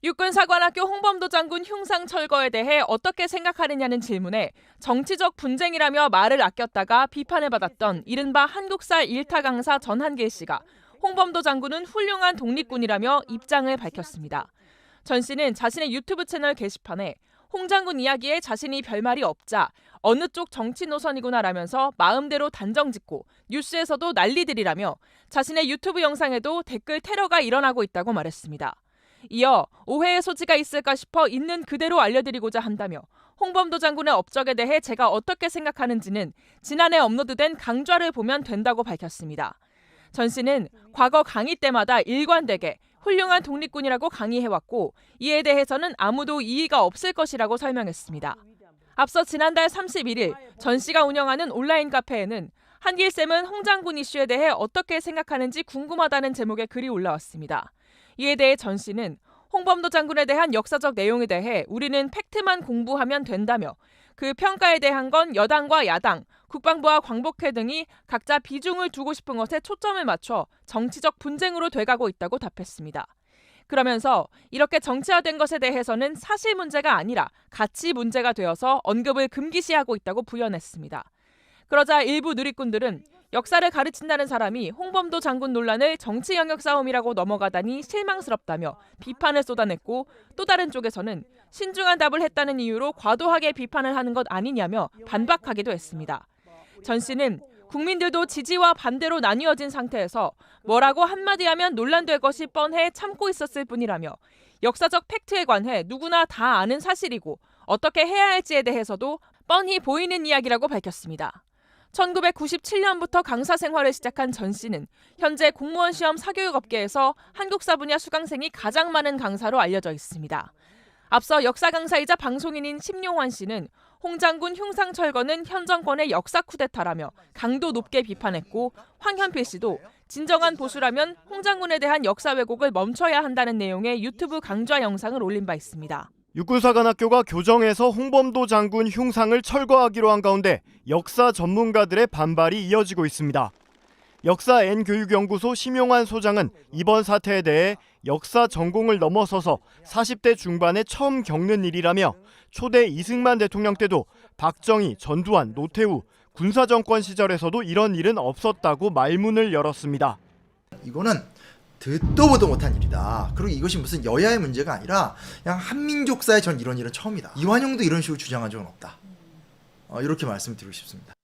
육군사관학교 홍범도 장군 흉상 철거에 대해 어떻게 생각하느냐는 질문에 정치적 분쟁이라며 말을 아꼈다가 비판을 받았던 이른바 한국사 일타 강사 전한길 씨가 홍범도 장군은 훌륭한 독립군이라며 입장을 밝혔습니다. 전 씨는 자신의 유튜브 채널 게시판에 홍 장군 이야기에 자신이 별말이 없자 어느 쪽 정치 노선이구나라면서 마음대로 단정짓고 뉴스에서도 난리들이라며 자신의 유튜브 영상에도 댓글 테러가 일어나고 있다고 말했습니다. 이어 오해의 소지가 있을까 싶어 있는 그대로 알려드리고자 한다며 홍범도 장군의 업적에 대해 제가 어떻게 생각하는지는 지난해 업로드된 강좌를 보면 된다고 밝혔습니다. 전 씨는 과거 강의 때마다 일관되게 훌륭한 독립군이라고 강의해왔고 이에 대해서는 아무도 이의가 없을 것이라고 설명했습니다. 앞서 지난달 31일 전 씨가 운영하는 온라인 카페에는 한길쌤은 홍 장군 이슈에 대해 어떻게 생각하는지 궁금하다는 제목의 글이 올라왔습니다. 이에 대해 전 씨는 홍범도 장군에 대한 역사적 내용에 대해 우리는 팩트만 공부하면 된다며 그 평가에 대한 건 여당과 야당, 국방부와 광복회 등이 각자 비중을 두고 싶은 것에 초점을 맞춰 정치적 분쟁으로 돼가고 있다고 답했습니다. 그러면서 이렇게 정치화된 것에 대해서는 사실 문제가 아니라 가치 문제가 되어서 언급을 금기시하고 있다고 부연했습니다. 그러자 일부 누리꾼들은 역사를 가르친다는 사람이 홍범도 장군 논란을 정치 영역 싸움이라고 넘어가다니 실망스럽다며 비판을 쏟아냈고 또 다른 쪽에서는 신중한 답을 했다는 이유로 과도하게 비판을 하는 것 아니냐며 반박하기도 했습니다. 전 씨는 국민들도 지지와 반대로 나뉘어진 상태에서 뭐라고 한마디 하면 논란될 것이 뻔해 참고 있었을 뿐이라며 역사적 팩트에 관해 누구나 다 아는 사실이고 어떻게 해야 할지에 대해서도 뻔히 보이는 이야기라고 밝혔습니다. 1997년부터 강사 생활을 시작한 전 씨는 현재 공무원 시험 사교육 업계에서 한국사 분야 수강생이 가장 많은 강사로 알려져 있습니다. 앞서 역사 강사이자 방송인인 심용환 씨는 홍 장군 흉상 철거는 현 정권의 역사 쿠데타라며 강도 높게 비판했고 황현필 씨도 진정한 보수라면 홍 장군에 대한 역사 왜곡을 멈춰야 한다는 내용의 유튜브 강좌 영상을 올린 바 있습니다. 육군사관학교가 교정에서 홍범도 장군 흉상을 철거하기로 한 가운데 역사 전문가들의 반발이 이어지고 있습니다. 역사 N교육연구소 심용환 소장은 이번 사태에 대해 역사 전공을 넘어서서 40대 중반에 처음 겪는 일이라며 초대 이승만 대통령 때도 박정희, 전두환, 노태우, 군사정권 시절에서도 이런 일은 없었다고 말문을 열었습니다. 이거는 듣도 보도 못한 일이다. 그리고 이것이 무슨 여야의 문제가 아니라 그냥 한민족사에 전 이런 일은 처음이다. 이완용도 이런 식으로 주장한 적은 없다. 이렇게 말씀드리고 싶습니다.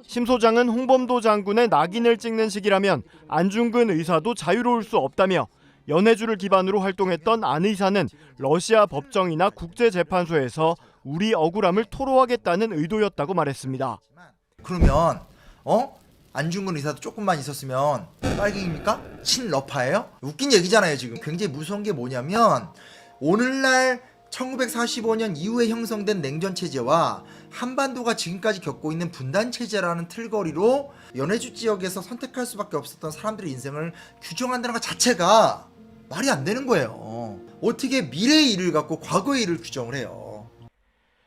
심 소장은 홍범도 장군의 낙인을 찍는 식이라면 안중근 의사도 자유로울 수 없다며 연해주를 기반으로 활동했던 안 의사는 러시아 법정이나 국제재판소에서 우리 억울함을 토로하겠다는 의도였다고 말했습니다. 그러면 안중근 의사도 조금만 있었으면 빨갱입니까? 친러파예요? 웃긴 얘기잖아요. 지금 굉장히 무서운 게 뭐냐면 오늘날 1945년 이후에 형성된 냉전체제와 한반도가 지금까지 겪고 있는 분단체제라는 틀거리로 연해주 지역에서 선택할 수밖에 없었던 사람들의 인생을 규정한다는 것 자체가 말이 안 되는 거예요. 어떻게 미래의 일을 갖고 과거의 일을 규정을 해요.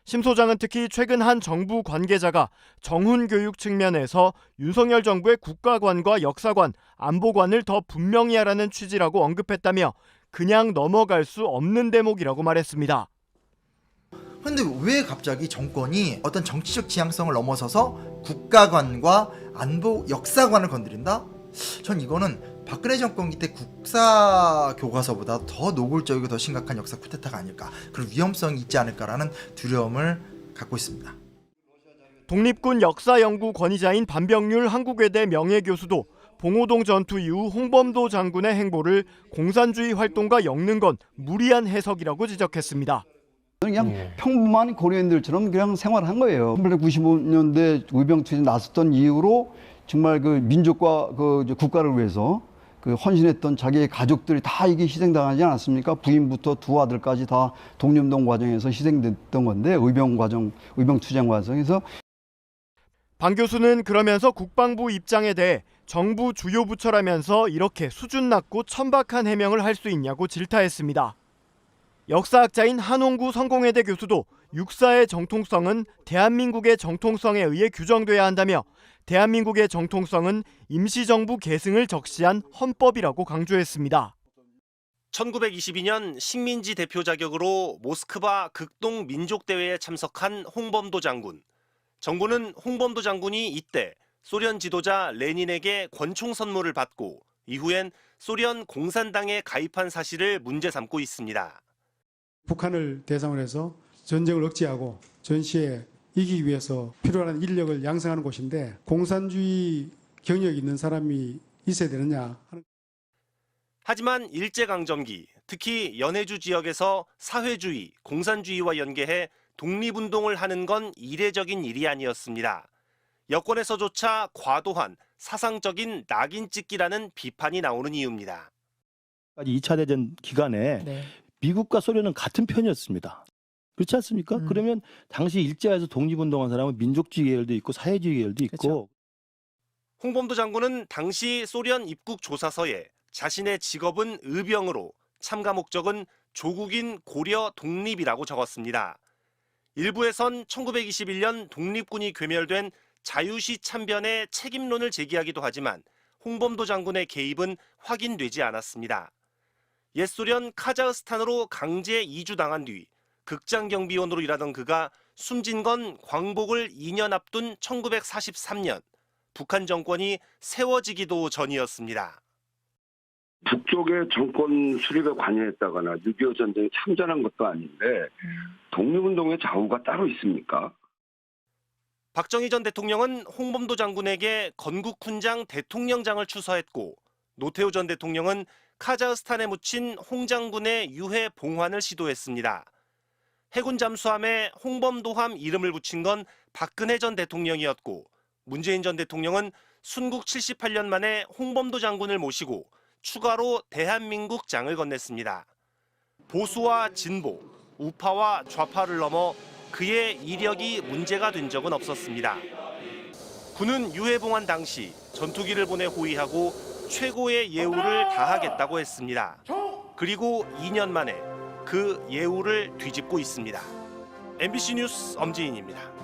심 소장은 특히 최근 한 정부 관계자가 정훈 교육 측면에서 윤석열 정부의 국가관과 역사관, 안보관을 더 분명히 하라는 취지라고 언급했다며 그냥 넘어갈 수 없는 대목이라고 말했습니다. 그런데 왜 갑자기 정권이 어떤 정치적 지향성을 넘어서서 국가관과 안보 역사관을 건드린다? 전 이거는 박근혜 정권기 때 국사 교과서보다 더 노골적이고 더 심각한 역사 쿠데타가 아닐까, 그런 위험성이 있지 않을까라는 두려움을 갖고 있습니다. 독립군 역사연구 권위자인 반병률 한국외대 명예교수도 봉오동 전투 이후 홍범도 장군의 행보를 공산주의 활동과 엮는 건 무리한 해석이라고 지적했습니다. 그냥 평범한 고려인들처럼 그냥 생활한 거예요. 1995년대 의병투쟁 나섰던 이후로 정말 그 민족과 그 국가를 위해서 그 헌신했던 자기의 가족들이 다 이게 희생당하지 않았습니까? 부인부터 두 아들까지 다 독립운동 과정에서 희생됐던 건데 의병투쟁 과정에서. 반 교수는 그러면서 국방부 입장에 대해 정부 주요 부처라면서 이렇게 수준 낮고 천박한 해명을 할 수 있냐고 질타했습니다. 역사학자인 한홍구 성공회대 교수도 육사의 정통성은 대한민국의 정통성에 의해 규정돼야 한다며 대한민국의 정통성은 임시정부 계승을 적시한 헌법이라고 강조했습니다. 1922년 식민지 대표 자격으로 모스크바 극동 민족대회에 참석한 홍범도 장군. 정부는 홍범도 장군이 이때 소련 지도자 레닌에게 권총 선물을 받고 이후엔 소련 공산당에 가입한 사실을 문제 삼고 있습니다. 북한을 대상으로 해서 전쟁을 억제하고 전시에 이기기 위해서 필요한 인력을 양성하는 곳인데 공산주의 경력이 있는 사람이 있어야 되느냐 하는. 하지만 일제강점기, 특히 연해주 지역에서 사회주의, 공산주의와 연계해 독립운동을 하는 건 이례적인 일이 아니었습니다. 여권에서조차 과도한 사상적인 낙인 찍기라는 비판이 나오는 이유입니다. 2차 대전 기간에 미국과 소련은 같은 편이었습니다. 그렇지 않습니까? 그러면 당시 일제에서 독립운동한 사람은 민족주의 계열도 있고 사회주의 계열도 있고. 그렇죠. 홍범도 장군은 당시 소련 입국 조사서에 자신의 직업은 의병으로 참가 목적은 조국인 고려 독립이라고 적었습니다. 일부에선 1921년 독립군이 괴멸된 자유시 참변의 책임론을 제기하기도 하지만 홍범도 장군의 개입은 확인되지 않았습니다. 옛 소련 카자흐스탄으로 강제 이주당한 뒤 극장 경비원으로 일하던 그가 숨진 건 광복을 2년 앞둔 1943년 북한 정권이 세워지기도 전이었습니다. 북쪽의 정권 수립에 관여했다거나 6.25 전쟁에 참전한 것도 아닌데 독립운동의 좌우가 따로 있습니까? 박정희 전 대통령은 홍범도 장군에게 건국훈장 대통령장을 추서했고 노태우 전 대통령은 카자흐스탄에 묻힌 홍 장군의 유해 봉환을 시도했습니다. 해군 잠수함에 홍범도함 이름을 붙인 건 박근혜 전 대통령이었고 문재인 전 대통령은 순국 78년 만에 홍범도 장군을 모시고 추가로 대한민국장을 건넸습니다. 보수와 진보, 우파와 좌파를 넘어 그의 이력이 문제가 된 적은 없었습니다. 군은 유해봉환 당시 전투기를 보내 호위하고 최고의 예우를 다하겠다고 했습니다. 그리고 2년 만에 그 예우를 뒤집고 있습니다. MBC 뉴스 엄지인입니다.